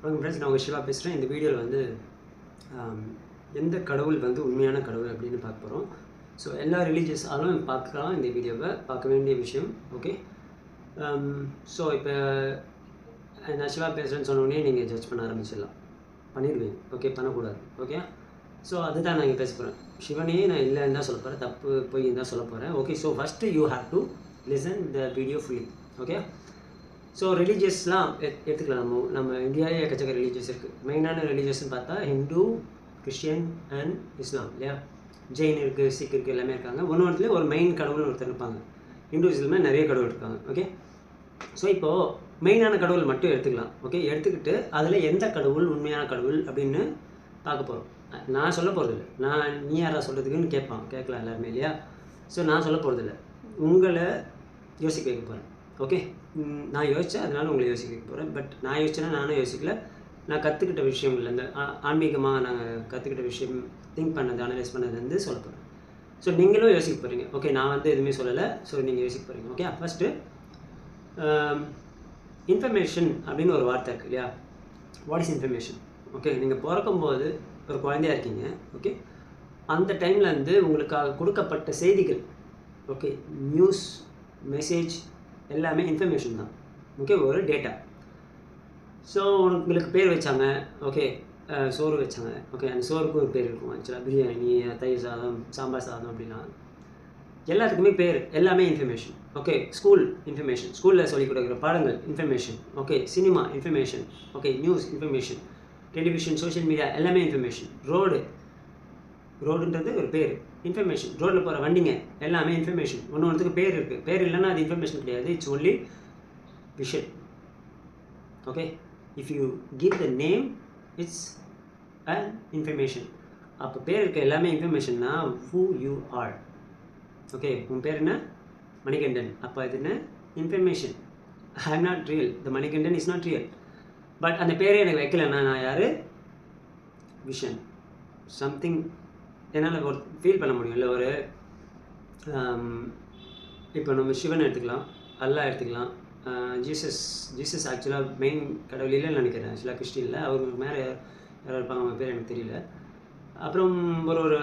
வணக்கம் ஃப்ரெண்ட்ஸ், நான் உங்கள் சிவா பேசுகிறேன். இந்த வீடியோவில் வந்து எந்த கடவுள் வந்து உண்மையான கடவுள் அப்படின்னு பார்க்க போகிறோம். ஸோ எல்லா ரிலீஜியஸாலும் பார்க்கலாம். இந்த வீடியோவை பார்க்க வேண்டிய விஷயம். ஓகே. ஸோ இப்போ நான் சிவா பேசுகிறேன்னு சொன்னோடனே நீங்கள் ஜட்ஜ் பண்ண ஆரம்பிச்சிடலாம், பண்ணிடுவீங்க. ஓகே, பண்ணக்கூடாது. ஓகே. ஸோ அதுதான் நான் இங்கே பேச போகிறேன். சிவனையே நான் இல்லைன்னு தான் சொல்ல போகிறேன், தப்பு போய் தான் சொல்ல போகிறேன். Okay. So first you have to listen the video fully. Okay. So ரிலீஜியஸ்லாம் எடுத்துக்கலாம். நம்ம இந்தியாவிலே எக்கச்சக்க ரிலீஜியஸ் இருக்குது. மெயினான ரிலீஜியஸ்ன்னு பார்த்தா ஹிந்து, கிறிஸ்டியன் அண்ட் இஸ்லாம் இல்லையா. ஜெயின் இருக்குது, சீக் இருக்குது, எல்லாமே இருக்காங்க. ஒன்றுத்துல ஒரு மெயின் கடவுள்னு ஒருத்தர் இருப்பாங்க. ஹிந்துஸ்லுமே நிறைய கடவுள் இருக்காங்க. ஓகே. ஸோ இப்போது மெயினான கடவுள் மட்டும் எடுத்துக்கலாம். ஓகே. எடுத்துக்கிட்டு அதில் எந்த கடவுள் உண்மையான கடவுள் அப்படின்னு பார்க்க போகிறோம். நான் சொல்ல போகிறதில்ல, நீ யாரா சொல்கிறதுக்குன்னு கேட்கலாம் எல்லாருமே இல்லையா. ஸோ நான் சொல்ல போகிறதில்ல, உங்களை யோசிக்க வைக்க போகிறேன். ஓகே. நான் யோசித்தேன், அதனால உங்களை யோசிக்க வைக்க போகிறேன். பட் நான் யோசிச்சேன்னா நானும் யோசிக்கல, நான் கற்றுக்கிட்ட விஷயங்கள் இந்த ஆன்மீகமாக நாங்கள் கற்றுக்கிட்ட விஷயம், திங்க் பண்ணது, அனலைஸ் பண்ணது வந்து சொல்ல போகிறேன். ஸோ நீங்களும் யோசிக்க போகிறீங்க. ஓகே. நான் வந்து எதுவுமே சொல்லலை, ஸோ நீங்கள் யோசிக்க போகிறீங்க. ஓகே. ஃபஸ்ட்டு இன்ஃபர்மேஷன் அப்படின்னு ஒரு வார்த்தை இருக்குது இல்லையா. What is information? ஓகே. நீங்கள் பிறக்கும்போது ஒரு குழந்தையாக இருக்கீங்க. ஓகே. அந்த டைமில் வந்து உங்களுக்காக கொடுக்கப்பட்ட செய்திகள், ஓகே, நியூஸ், மெசேஜ் எல்லாமே இன்ஃபர்மேஷன் தான். ஓகே. ஒரு டேட்டா. ஸோ உங்களுக்கு பேர் வச்சாங்க. ஓகே. சோறு வச்சாங்க. ஓகே. அந்த சோறுக்கு ஒரு பேர் இருக்கும். ஆக்சுவலாக பிரியாணி, தயிர் சாதம், சாம்பார் சாதம் அப்படின்னா எல்லாத்துக்குமே பேர், எல்லாமே இன்ஃபர்மேஷன். ஓகே. ஸ்கூல் இன்ஃபர்மேஷன், ஸ்கூலில் சொல்லிக் கொடுக்குற பாடங்கள் information. Okay. Cinema information. Okay. News information. Television, social media எல்லாமே இன்ஃபர்மேஷன். ரோடுன்றது ஒரு பேர், இன்ஃபர்மேஷன். ரோட்டில் போகிற வண்டிங்க எல்லாமே இன்ஃபர்மேஷன். ஒன்றுத்துக்கு பேர் இருக்குது. பேர் இல்லைன்னா அது இன்ஃபர்மேஷன் கிடையாது, it's only vision. Okay. If you give the name, it's a information. அப்போ பேர் இருக்க எல்லாமே இன்ஃபர்மேஷன்னா ஹூ யூ ஆர். ஓகே. உன் பேர் என்ன? மணிகண்டன். அப்போ இது என்ன? Information. I am not real, the Manikandan is not real. But அந்த பேரே எனக்கு வைக்கலைன்னா நான் யார்? விஷன். சம்திங் என்னால் ஒரு ஃபீல் பண்ண முடியும் இல்லை. ஒரு இப்போ நம்ம சிவன் எடுத்துக்கலாம், அல்லா எடுத்துக்கலாம், ஜீசஸ் ஆக்சுவலாக மெயின் கடவுள் இல்லைன்னு நினைக்கிறேன். ஆக்சுவலாக கிறிஸ்டினில் அவருக்கு மேலே யாராவது இருப்பாங்க, அவங்க பேர் எனக்கு தெரியல. அப்புறம் ஒரு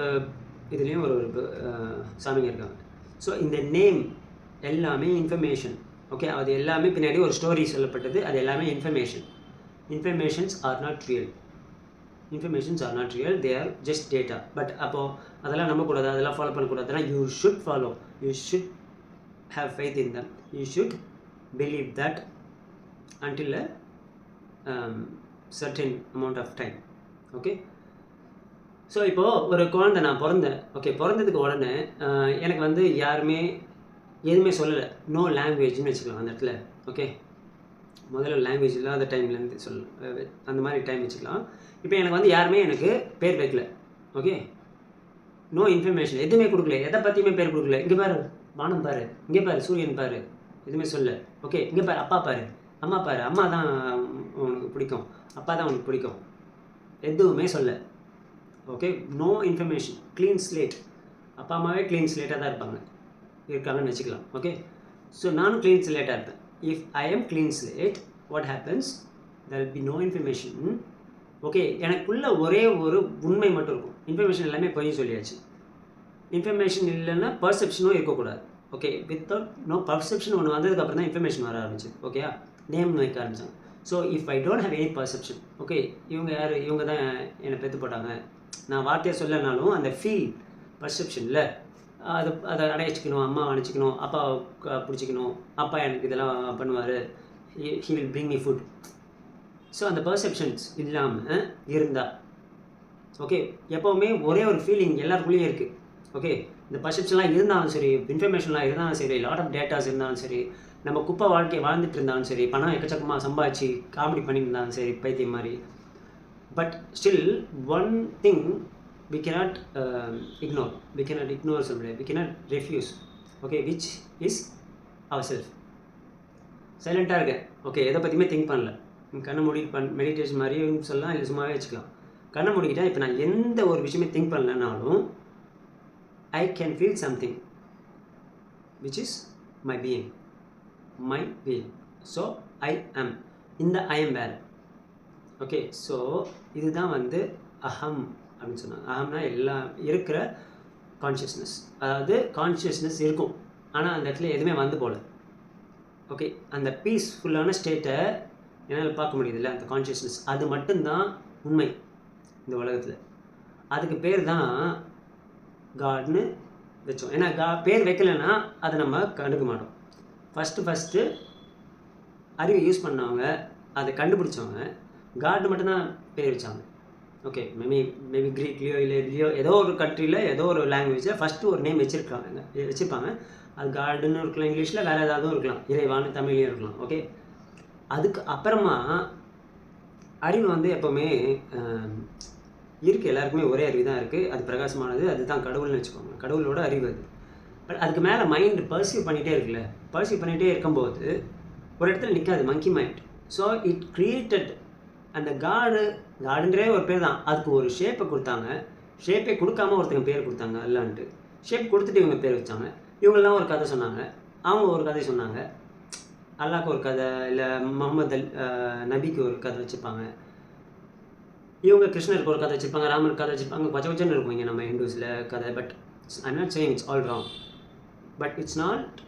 இதுலேயும் ஒரு சாமிங்க இருக்காங்க. ஸோ இந்த நேம் எல்லாமே இன்ஃபர்மேஷன். ஓகே. அது எல்லாமே பின்னாடி ஒரு ஸ்டோரி சொல்லப்பட்டது, அது எல்லாமே information. Informations are not real. Informations are not real, they are just data. But அப்போது அதெல்லாம் நம்பக்கூடாது, அதெல்லாம் ஃபாலோ பண்ணக்கூடாதுன்னா you should follow, you should have faith in them, you should believe that until a certain amount of time. Okay. So இப்போது ஒரு குழந்தை, நான் பிறந்தேன். ஓகே. பிறந்ததுக்கு உடனே எனக்கு வந்து யாருமே எதுவுமே சொல்லலை, நோ லாங்குவேஜ்னு வச்சுக்கலாம் அந்த இடத்துல. ஓகே. முதல்ல லாங்குவேஜ் இல்லாத டைம்லேருந்து அந்த மாதிரி டைம் வச்சுக்கலாம். இப்போ எனக்கு வந்து யாருமே எனக்கு பேர் வைக்கல. ஓகே. நோ இன்ஃபர்மேஷன், எதுவுமே கொடுக்கல, எதை பற்றியுமே பேர் கொடுக்கல. இங்கே பாரு வானம் பாரு, இங்கே பாரு சூரியன் பாரு, எதுவுமே சொல்ல. ஓகே. இங்கே பாரு அப்பா பாரு, அம்மா பாரு, அம்மா தான் உனக்கு பிடிக்கும், அப்பா தான் உனக்கு பிடிக்கும், எதுவுமே சொல்ல. Okay. No information, clean slate. அப்பா அம்மாவே க்ளீன் ஸ்லேட்டாக தான் இருக்காங்கன்னு வச்சுக்கலாம். ஓகே. ஸோ நானும் க்ளீன் ஸ்லேட்டாக இருப்பேன். If I am clean slate, what happens? There will be no information. Okay. எனக்குள்ள ஒரே ஒரு உண்மை மட்டும் இருக்கும். இன்ஃபர்மேஷன் எல்லாமே பொய் சொல்லியாச்சு. இன்ஃபர்மேஷன் இல்லைன்னா பர்செப்ஷனும் இருக்கக்கூடாது. ஓகே. வித்தவுட் நோ பர்செப்ஷன் ஒன்று வந்ததுக்கப்புறம் தான் இன்ஃபர்மேஷன் வர ஆரம்பிச்சு. ஓகே. நேம் வைக்க ஆரம்பித்தாங்க. So if I don't have any perception, okay, இவங்க யார்? இவங்க தான் என்னை பெற்று போட்டாங்க. நான் வார்த்தையாக சொல்லனாலும் அந்த ஃபீல், பர்செப்ஷனில் அதை அடைச்சிக்கணும், அம்மாவை அணைச்சிக்கணும், அப்பாவை பிடிச்சிக்கணும், அப்பா எனக்கு இதெல்லாம் பண்ணுவார், he will bring me food. So அந்த பர்செப்ஷன்ஸ் இல்லாமல் இருந்தால், ஓகே, எப்போவுமே ஒரே ஒரு ஃபீலிங் எல்லாருக்குள்ளேயும் இருக்குது. ஓகே. இந்த பர்செப்ஷன்லாம் இருந்தாலும் சரி, இன்ஃபர்மேஷன்லாம் இருந்தாலும் சரி, லாட் ஆஃப் டேட்டாஸ் இருந்தாலும் சரி, நம்ம குப்பை வாழ்க்கையை வாழ்ந்துட்டு இருந்தாலும் சரி, பணம் எக்கச்சக்கமாக சம்பாதிச்சு காமெடி பண்ணிட்டு இருந்தாலும் சரி, பைத்தியம் மாதிரி. But still one thing we cannot ignore somebody, we cannot refuse, okay, which is ourselves. சைலண்ட்டாக இருக்கேன். ஓகே. எதை பற்றியுமே திங்க் பண்ணல. கண்ணை மூடி மெடிடேஷன் மாதிரியும் சொல்லலாம், இல்லை சும்மாவே வச்சுக்கலாம். கண்ணை மூடிக்கிட்டால் இப்போ நான் எந்த ஒரு விஷயமே திங்க் பண்ணலனாலும் I can feel something which is my being. So I am. இந்த ஐ எம் வேறு. ஓகே, ஸோ இதுதான் வந்து அகம் அப்படின்னு சொன்னாங்க. அகம்னா எல்லாம் இருக்கிற கான்ஷியஸ்னஸ். அதாவது கான்ஷியஸ்னஸ் இருக்கும், ஆனால் அந்த இடத்துல எதுவுமே வந்து போகல. ஓகே, அந்த பீஸ்ஃபுல்லான ஸ்டேட்டை என்னால் பார்க்க முடியுதுல்ல, அந்த கான்ஷியஸ்னஸ், அது மட்டும்தான் உண்மை இந்த உலகத்தில். அதுக்கு பேர் தான் காட்னு வச்சோம். ஏன்னா பேர் வைக்கலைன்னா அதை நம்ம கண்டுக்க மாட்டோம். ஃபஸ்ட்டு அறிவை யூஸ் பண்ணவங்க, அதை கண்டுபிடிச்சவங்க காட் மட்டும்தான் பேர் வச்சாங்க. ஓகே, மேபி க்ரீக்லேயோ இல்லை இதுலையோ ஏதோ ஒரு கண்ட்ரியில் ஏதோ ஒரு லாங்குவேஜில் ஃபஸ்ட்டு ஒரு நேம் வச்சுருப்பாங்க. அது காடுன்னு இருக்கலாம், இங்கிலீஷில் வேறு ஏதாவது இருக்கலாம், இறைவான்னு தமிழ்லையும் இருக்கலாம். ஓகே, அதுக்கு அப்புறமா அறிவு வந்து எப்போவுமே இருக்குது, எல்லாருக்குமே ஒரே அறிவு தான் இருக்குது. அது பிரகாசமானது, அதுதான் கடவுள்னு வச்சுக்கோங்க, கடவுளோட அறிவு அது. பட் அதுக்கு மேலே மைண்டு பர்சீவ் பண்ணிகிட்டே இருக்குல்ல, பர்சீவ் பண்ணிகிட்டே இருக்கும்போது ஒரு இடத்துல நிற்காது மங்கி மைண்ட். ஸோ இட் கிரியேட்டட் அந்த காடுன்றே ஒரு பேர் தான். அதுக்கு ஒரு ஷேப்பை கொடுத்தாங்க. ஷேப்பை கொடுக்காம ஒருத்தங்க பேர் கொடுத்தாங்க அல்லான்ட்டு. ஷேப் கொடுத்துட்டு இவங்க பேர் வச்சாங்க. இவங்கெல்லாம் ஒரு கதை சொன்னாங்க, அவங்க ஒரு கதை சொன்னாங்க. அல்லாஹ்க்கு ஒரு கதை, இல்லை முகமது நபிக்கு ஒரு கதை வச்சுருப்பாங்க, இவங்க கிருஷ்ணருக்கு ஒரு கதை வச்சுருப்பாங்க, ராமருக்கு கதை வச்சுருப்பாங்க. கொச்சன்னு இருக்கும் இங்கே நம்ம ஹிந்துஸில் கதை. But I'm not saying it's all wrong, but it's not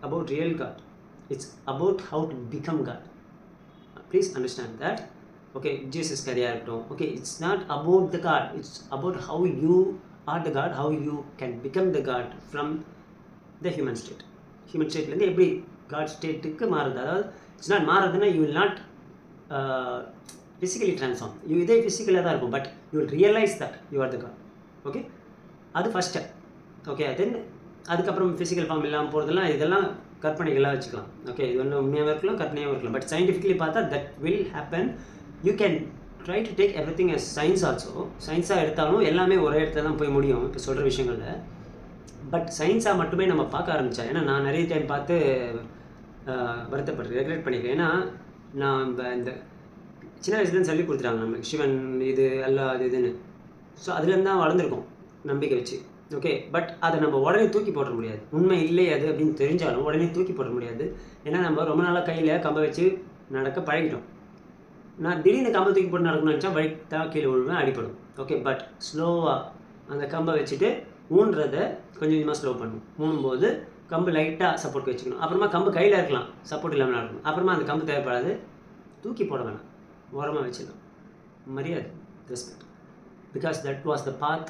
about real god. It's about how to become God. Please understand that. Okay, Jesus கதையாக இருக்கட்டும். Okay, it's not about the God. It's about how you are the God, how you can become the God from the human state. Human stateலேருந்து எப்படி God ஸ்டேட்டுக்கு மாறுது. அதாவது it's not மாறுதுன்னா you will not physically transform. இதே ஃபிசிக்கலாக தான் இருக்கும், but you will realise that you are the God. Okay, அது ஃபஸ்ட் ஸ்டெப். ஓகே, தென் அதுக்கப்புறம் ஃபிசிக்கல் ஃபார்ம் இல்லாமல் போகிறதெல்லாம் இதெல்லாம் கற்பனைகளாக வச்சுக்கலாம். ஓகே, இது ஒன்று உண்மையாக இருக்கலாம், கற்பனையாக இருக்கலாம். பட் சயின்டிஃபிக்கலி பார்த்தா that will happen. You can try to take every thing as science also. சயின்ஸாக எடுத்தாலும் எல்லாமே ஒரே இடத்துல தான் போய் முடியும் இப்போ சொல்கிற விஷயங்களில். பட் சயின்ஸாக மட்டுமே நம்ம பார்க்க ஆரம்பித்தா, ஏன்னா நான் நிறைய டைம் பார்த்து வருத்தப்படுறேன், ரெகுலேட் பண்ணிக்கிறேன். ஏன்னா நான் இந்த சின்ன வயசுலேருந்து சொல்லி கொடுத்துட்டாங்க நம்மளுக்கு, சிவன் இது அல்ல அது இதுன்னு. ஸோ அதுலேருந்து தான் வளர்ந்துருக்கோம் நம்பிக்கை வச்சு. ஓகே, பட் அதை நம்ம உடனே தூக்கி போட முடியாது. உண்மை இல்லை அது அப்படின்னு தெரிஞ்சாலும் உடனே தூக்கி போட முடியாது. ஏன்னா நம்ம ரொம்ப நாளாக கையில் கம்பை வச்சு நடக்க பழகிட்டோம். நான் திடீர்னு கம்பை தூக்கி போட்டு நடக்கணும்னு நினச்சா வழித்தான் கீழே விழுவேன், அடிப்படும். ஓகே, பட் ஸ்லோவாக அந்த கம்பை வச்சுட்டு ஊன்றதை கொஞ்சம் கொஞ்சமாக ஸ்லோ பண்ணணும். ஊனும்போது கம்பு லைட்டாக சப்போர்ட் வச்சுக்கணும். அப்புறமா கம்பு கையில் இருக்கலாம், சப்போர்ட் இல்லாமல் நடக்கணும். அப்புறமா அந்த கம்பு தேவைப்படாது, தூக்கி போட வேணாம், ஓரமாக வச்சுக்கலாம். மரியாதை, respect, because that was the path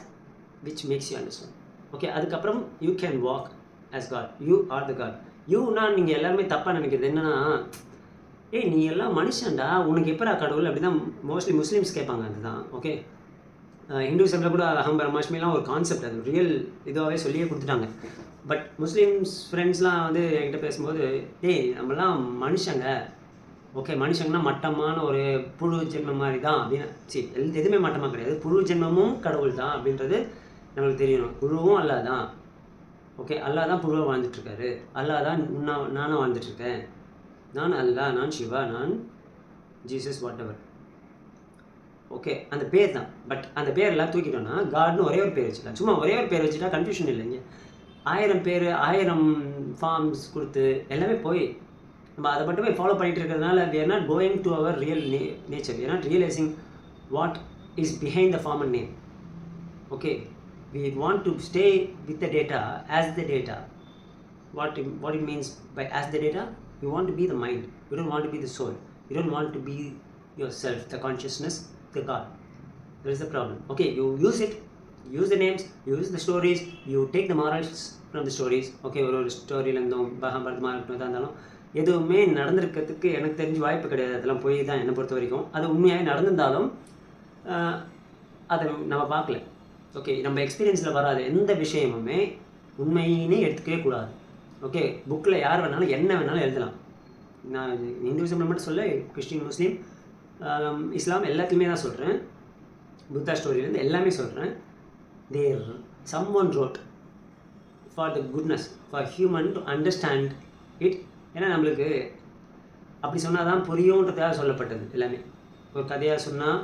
which makes you understand. Okay, அதுக்கப்புறம் you can walk as God. You are the God. யூனா நீங்கள் எல்லாருமே தப்பாக நினைக்கிறது என்னென்னா, ஏய் நீ எல்லாம் மனுஷன்டா, உனக்கு எப்படா கடவுள் அப்படி தான் மோஸ்ட்லி முஸ்லீம்ஸ் கேட்பாங்க. அதுதான் ஓகே. ஹிந்துசமில் கூட அகம் பிரம்மாஷ்மிலாம் ஒரு கான்செப்ட், அது ரியல் இதுவாகவே சொல்லியே கொடுத்துட்டாங்க. பட் முஸ்லீம்ஸ் ஃப்ரெண்ட்ஸ்லாம் வந்து என்கிட்ட பேசும்போது, ஏய் நம்மலாம் மனுஷங்க, ஓகே மனுஷங்கன்னா மட்டமான ஒரு புழு ஜென்மம் மாதிரி தான் அப்படின்னு. சரி, எதுவுமே மட்டமாக கிடையாது, புழு ஜென்மமும் கடவுள் தான் அப்படின்றது நம்மளுக்கு தெரியணும். புழுவும் அல்லா தான். ஓகே, அல்லா தான் புழுவாக வாழ்ந்துட்டுருக்காரு, அல்லா தான் நானும் வாழ்ந்துட்டுருக்கேன், நான் அல்லா, நான் சிவா, நான் ஜீசஸ், வாட் எவர். ஓகே, அந்த பேர் தான். பட் அந்த பேரெல்லாம் தூக்கிட்டோன்னா காட்னு ஒரே ஒரு பேர் வச்சுக்கலாம். சும்மா ஒரே ஒரு பேர் வச்சுட்டா கன்ஃபியூஷன் இல்லைங்க. 1000 பேர் 1000 ஃபார்ம்ஸ் கொடுத்து எல்லாமே போய் நம்ம அதை மட்டுமே ஃபாலோ பண்ணிகிட்டு இருக்கிறதுனால we are not going to our real nature. We are not realizing what is behind the form and name. Okay, we want to stay with the data as the data. What it means by as the data? You want to be the mind. You don't want to be the soul. You don't want to be yourself, the consciousness, the God. That is the problem. Okay, you use it, use the names, use the stories, you take the morals from the stories. Okay, ஒரு ஸ்டோரியிலேருந்தும் மகாபாரதமாக இருக்கட்டும் இருந்தாலும் எதுவுமே நடந்திருக்கிறதுக்கு எனக்கு தெரிஞ்ச வாய்ப்பு கிடையாது. அதெல்லாம் போய் தான் என்னை பொறுத்த வரைக்கும். அது உண்மையாக நடந்திருந்தாலும் அதை நம்ம பார்க்கல. ஓகே, நம்ம எக்ஸ்பீரியன்ஸில் வராத எந்த விஷயமுமே உண்மையினே எடுத்துக்கவே கூடாது. ஓகே, புக்கில் யார் வேணாலும் என்ன வேணாலும் எழுதலாம். நான் இந்துவிசம் மட்டும் சொல்ல, கிறிஸ்டின், முஸ்லீம், இஸ்லாம் எல்லாத்தையுமே தான் சொல்கிறேன். புத்தா ஸ்டோரியிலேருந்து எல்லாமே சொல்கிறேன். There someone rode for the goodness, for human to understand it. ஏன்னா நம்மளுக்கு அப்படி சொன்னால் தான் புரியுன்றதுக்காக சொல்லப்பட்டது எல்லாமே. ஒரு கதையாக சொன்னால்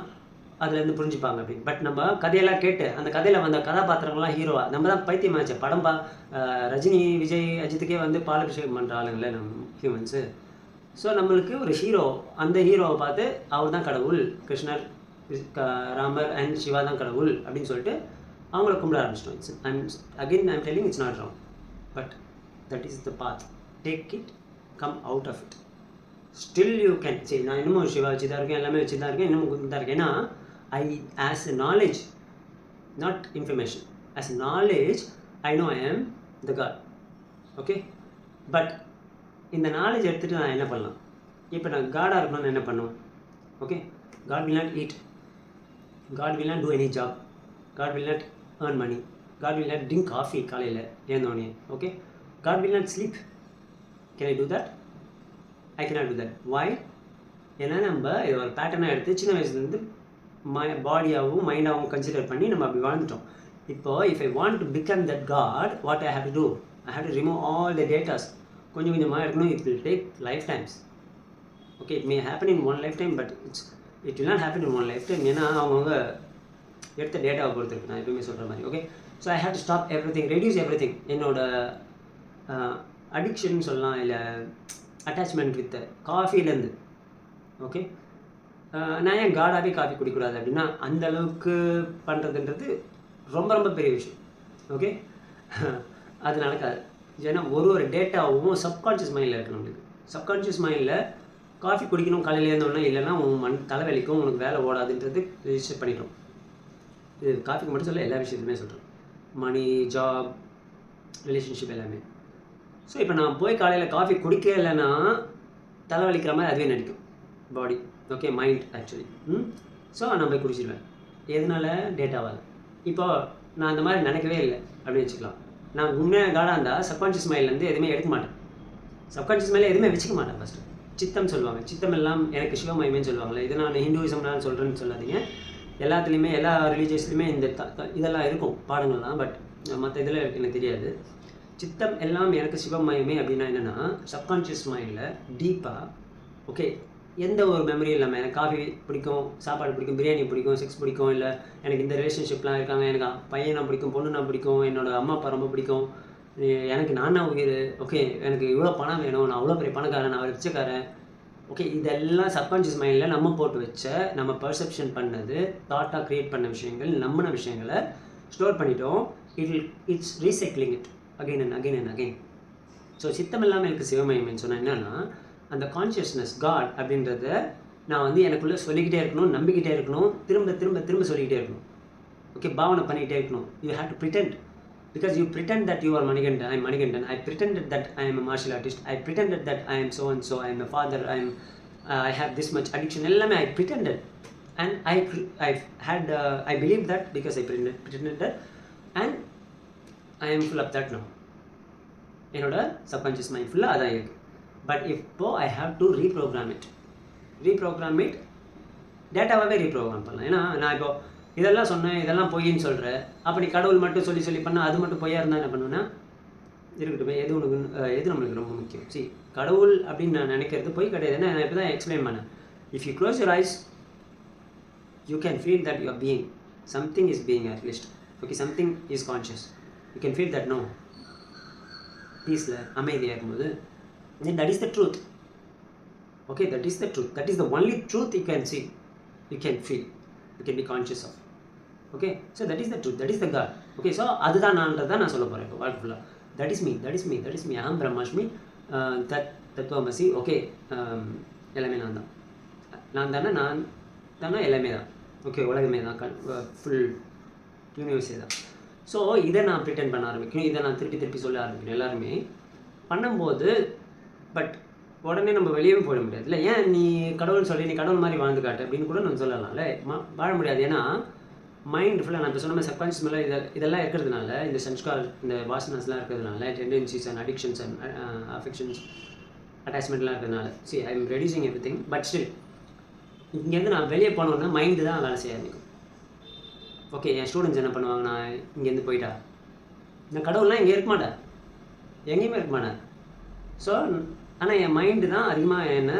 அதுலேருந்து புரிஞ்சுப்பாங்க அப்படின்னு. பட் நம்ம கதையெல்லாம் கேட்டு அந்த கதையில் வந்த கதாபாத்திரங்கள்லாம் ஹீரோவா நம்ம தான் பைத்தியமாச்சு. படம் ரஜினி, விஜய், அஜித்துக்கே வந்து பாலாபிஷேகம் பண்ணுற ஆளுங்களே நம்ம ஹியூமன்ஸு. ஸோ நம்மளுக்கு ஒரு ஹீரோ, அந்த ஹீரோவை பார்த்து அவர் தான் கடவுள், கிருஷ்ணர், ராமர் அண்ட் சிவா தான் கடவுள் அப்படின்னு சொல்லிட்டு அவங்கள கும்பிட ஆரம்பிச்சிட்டோம். I'm telling it's not wrong, but that is the path. Take it, come out of it. Still you can சரி, நான் இன்னமும் சிவா வச்சு தான் இருக்கேன், எல்லாமே வச்சு தான் இருக்கேன், இன்னமும் தான் இருக்கேன். ஏன்னா as a knowledge, not information, as a knowledge I know I am the God. Okay, but இந்த நாலேஜ் எடுத்துகிட்டு நான் என்ன பண்ணலாம்? இப்போ நான் காடாக இருக்கணும்னு என்ன பண்ணுவேன்? Okay, God will not eat, God will not do any job, God will not earn money, God will not drink coffee காலையில் ஏந்தோடனே. Okay, God will not sleep. Can I do that? I cannot do that. Why? ஏன்னா நம்ம இதை ஒரு பேட்டர்னாக எடுத்து சின்ன வயசுலேருந்து பாடியாகவும் மைண்டாகவும் consider பண்ணி நம்ம அப்படி வாழ்ந்துட்டோம். இப்போது if I want to become that god, what I have to do? I have to remove all the datas. கொஞ்சம் கொஞ்சமாக இருக்கணும். It will take lifetimes. Okay, it may happen in one lifetime, but it will not happen in one lifetime. ஏன்னா அவங்கவுங்க எடுத்த டேட்டாவை பொறுத்து இருக்கு, நான் எப்பவுமே சொல்கிற மாதிரி. Okay, so I have to stop every thing, reduce every thing. என்னோட அடிக்ஷன் சொல்லலாம், இல்லை அட்டாச்மெண்ட் வித் காஃபிலேருந்து. ஓகே, நான் ஏன் காடாகவே காஃபி குடிக்கூடாது அப்படின்னா, அந்த அளவுக்கு பண்ணுறதுன்றது ரொம்ப ரொம்ப பெரிய விஷயம். ஓகே, அது நடக்காது. ஏன்னா ஒரு டேட்டாவும் சப்கான்ஷியஸ் மைண்டில் இருக்குது நம்மளுக்கு. சப்கான்ஷியஸ் மைண்டில் காஃபி குடிக்கணும் காலையில் இருந்தோடனே, இல்லைன்னா உன் தலைவலிக்கும், உனக்கு வேலை ஓடாதுன்றது ரிஜிஸ்டர் பண்ணிட்டோம். இது காஃபிக்கு மட்டும் சொல்ல, எல்லா விஷயத்துலையுமே சொல்கிறேன். மணி, ஜாப், ரிலேஷன்ஷிப் எல்லாமே. ஸோ இப்போ நான் போய் காலையில் காஃபி குடிக்கலைன்னா தலைவலிக்கிற மாதிரி அதுவே நடிக்கும் body. Okay, mind actually. So நான் போய் குடிச்சிடுவேன். எதனால? டேட்டாவால். இப்போது நான் அந்த மாதிரி நினைக்கவே இல்லை அப்படின்னு வச்சுக்கலாம். நான் உண்மையாக காடாக இருந்தால் சப்கான்ஷியஸ் மைண்ட்லேருந்து எதுவுமே எடுக்க மாட்டேன். சப்கான்ஷியஸ் மைண்டில் எதுவுமே வச்சுக்க மாட்டேன். ஃபஸ்ட்டு சித்தம் சொல்லுவாங்க, சித்தம் எல்லாம் எனக்கு சிவமயமேன்னு சொல்லுவாங்களே. இது நான் ஹிந்துவிசம்லாம் சொல்கிறேன்னு சொல்லாதீங்க. எல்லாத்துலேயுமே, எல்லா ரிலீஜியஸ்லையுமே இந்த இதெல்லாம் இருக்கும் பாடங்கள்லாம். பட் மற்ற இதில் எனக்கு தெரியாது. சித்தம் எல்லாம் எனக்கு சிவமயமே அப்படின்னா என்னென்னா, சப்கான்ஷியஸ் மைண்டில் டீப்பாக ஓகே, எந்த ஒரு மெமரியும் இல்லாமல் எனக்கு காஃபி பிடிக்கும், சாப்பாடு பிடிக்கும், பிரியாணி பிடிக்கும், செக்ஸ் பிடிக்கும், இல்லை எனக்கு இந்த ரிலேஷன்ஷிப்லாம் இருக்காங்க, எனக்கு பையனா பிடிக்கும், பொண்ணுனா பிடிக்கும், என்னோடய அம்மா அப்பா ரொம்ப பிடிக்கும், எனக்கு நானா உயிர், ஓகே எனக்கு இவ்வளோ பணம் வேணும், நான் அவ்வளோ பெரிய பணக்காரன், நான் பிச்சைக்காரன். ஓகே, இதெல்லாம் சப்கான்ஷியஸ் மைண்டில் நம்ம போட்டு வச்ச, நம்ம பர்செப்ஷன் பண்ணது, தாட்டாக க்ரியேட் பண்ண விஷயங்கள், நம்பின விஷயங்களை ஸ்டோர் பண்ணிட்டோம். It's recycling it again and again and again. So சித்தம் இல்லாமல் எனக்கு சிவமயம்னு சொன்னால் என்னென்னா, அந்த கான்ஷியஸ்னஸ் காட் அப்படின்றத நான் வந்து எனக்குள்ளே சொல்லிக்கிட்டே இருக்கணும், நம்பிக்கிட்டே இருக்கணும், திரும்ப திரும்ப திரும்ப சொல்லிக்கிட்டே இருக்கணும். ஓகே, பாவனை பண்ணிக்கிட்டே இருக்கணும். You have to pretend, because you pretend that you are Manikandan. I am Manikandan. I pretended that I am a martial artist. I pretended that I am so and so. I am a father. I have this much addiction. Ellame I pretended, and I believe that because I pretended that, and I am full of that now. என்னோட subconscious mind ஃபுல்லாக அதான் இருக்குது. But இப்போ I have to reprogram it. டேட்டாவாகவே reprogram பண்ணலாம். ஏன்னா நான் இப்போ இதெல்லாம் சொன்னேன், இதெல்லாம் பொய்ன்னு சொல்கிறேன். அப்போ நீ கடவுள் மட்டும் சொல்லி பண்ணால் அது மட்டும் பொய்யா இருந்தால் என்ன பண்ணுவேன்னா, இருக்கட்டும், எது நம்மளுக்கு ரொம்ப முக்கியம். சி, கடவுள் அப்படின்னு நான் நினைக்கிறது பொய் கிடையாது. ஏன்னா நான் இப்போ தான் எக்ஸ்பிளைன் பண்ணேன். If you close your eyes, you can feel that you are being, something is being at least. Okay, something is conscious. You can feel that. No, பீஸில் அமைதியாக இருக்கும்போது, that is the truth. Okay, that is the truth. That is the only truth you can see, you can feel, you can be conscious of. Okay, so that is the truth, that is the God. Okay, so அதுதான் நான்றதான் நான் சொல்ல போகிறேன் இப்போ வாழ்க்கை ஃபுல்லாக. That is me, that is me, that is me, அஹம் பிரம்மாஸ்மி தத்துவமசி. ஓகே, எல்லாமே நான் தான். நான் தானே எல்லாமே தான். ஓகே, உலகமே தான், ஃபுல் யூனிவர்ஸே தான். ஸோ இதை நான் ப்ரிட்டெண்ட் பண்ண ஆரம்பிக்கணும், இதை நான் திருப்பி சொல்ல ஆரம்பிக்கணும் எல்லாருமே பண்ணும்போது. பட் உடனே நம்ம வெளியவும் போயிட முடியாது இல்லை. ஏன் நீ கடவுள்னு சொல்லி நீ கடவுள் மாதிரி வாழ்ந்து காட்டு அப்படின்னு கூட நம்ம சொல்லலாம்ல. வாழ முடியாது. ஏன்னா மைண்ட் ஃபுல்லாக நான் இப்போ சொன்ன மாதிரி சப்கான்ஷியஸ் மேலே இதெல்லாம் இருக்கிறதுனால, இந்த சன்ஸ்கார், இந்த வாசனஸ்லாம் இருக்கிறதுனால, tendencies and addictions and affections, அட்டாச்மெண்ட்லாம் இருக்கிறதுனால, see I am reducing every thing. But still இங்கேருந்து நான் வெளியே போனோன்னா மைண்டு தான் வேலை செய்ய ஆரம்பிக்கும். ஓகே, என் ஸ்டூடெண்ட்ஸ் என்ன பண்ணுவாங்க, நான் இங்கேருந்து போயிட்டா, நான் கடவுள்லாம் இங்கே இருக்க மாட்டேன், எங்கேயுமே இருக்க மாட்டேன். ஸோ ஆனால் என் மைண்டு தான் அதிகமாக என்னை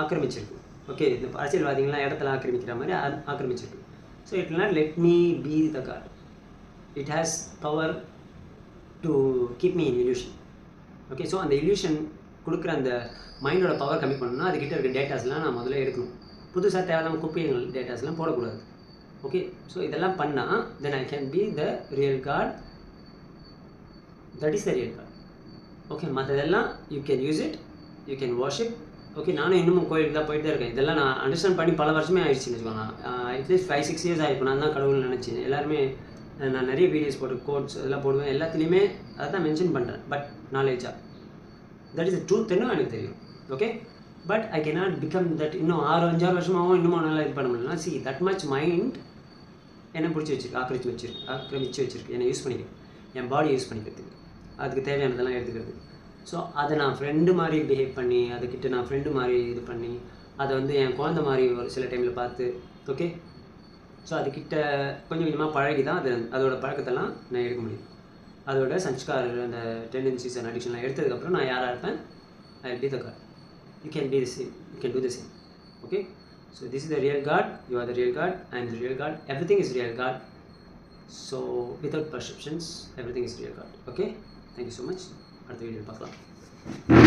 ஆக்கிரமிச்சிருக்கு. ஓகே, இந்த அரசியல்வாதிகள்லாம் இடத்துல ஆக்கிரமிக்கிற மாதிரி ஆக்கிரமிச்சிருக்கு. So it will not let me be the God. It has power to keep me in illusion. Okay, so அந்த இல்யூஷன் கொடுக்குற அந்த மைண்டோட பவர் கம்மி பண்ணணும்னா அதுக்கிட்ட இருக்க டேட்டாஸ்லாம் நான் முதல்ல எடுக்கணும். புதுசாக தேவையில்லாமல் குப்பைகள் டேட்டாஸ்லாம் போடக்கூடாது. ஓகே, ஸோ இதெல்லாம் பண்ணால் then I can be the real God. That is the real God. Okay, மற்றதெல்லாம் you can use it, you can worship. Okay, நானும் இன்னமும் கோயிலுக்கு தான் போயிட்டு தான் இருக்கேன். இதெல்லாம் நான் அண்டர்ஸ்டாண்ட் பண்ணி பல வருஷமே ஆயிடுச்சுன்னு வச்சுக்கோங்க. அட்லீஸ்ட் 5-6 இயர்ஸ் ஆகிருக்கும் நான் தான் கடவுள் நினச்சேன். எல்லாருமே நான் நிறைய வீடியோஸ் போட்டு கோட்ஸ் இதெல்லாம் போடுவேன், எல்லாத்துலேயுமே அதை தான் மென்ஷன் பண்ணுறேன். பட் நாலேஜாக தட் இஸ் ட்ரூத்ன்னு எனக்கு தெரியும். Okay, but I cannot become that. இன்னும் 6-5 வருஷமாகவும் இன்னமும் நல்லா இது பண்ண முடியலன்னா சி தட் மச் மைண்ட் என்னை பிடிச்சி வச்சிருக்கு, ஆக்கிரமிச்சு வச்சிருக்கு. என்னை யூஸ் பண்ணிக்கிறேன், என் பாடி யூஸ் பண்ணிக்கிறதுக்கு, அதுக்கு தேவையானதெல்லாம் எடுத்துக்கிறது. ஸோ அதை நான் ஃப்ரெண்டு மாதிரி பிஹேவ் பண்ணி, அதுக்கிட்ட நான் ஃப்ரெண்டு மாதிரி இது பண்ணி, அதை வந்து என் குழந்த மாதிரி ஒரு சில டைமில் பார்த்து, ஓகே, ஸோ அதுக்கிட்ட கொஞ்சம் கொஞ்சமாக பழகி தான் அதோட பழக்கத்தெல்லாம் நான் எடுக்க முடியும். அதோட சன்ஸ்கார் அந்த டெண்டன்சிஸ் அண்ட் அடிக்ஷன்லாம் எடுத்ததுக்கப்புறம் நான் யாராக இருப்பேன்? I will be the God. You can be the same, you can do the same. Okay, so this is the real God, you are the real God, I am the real God, everything is real God. So without perceptions everything is real God. Okay, thank you so much. அடுத்த video பார்க்கலாம்.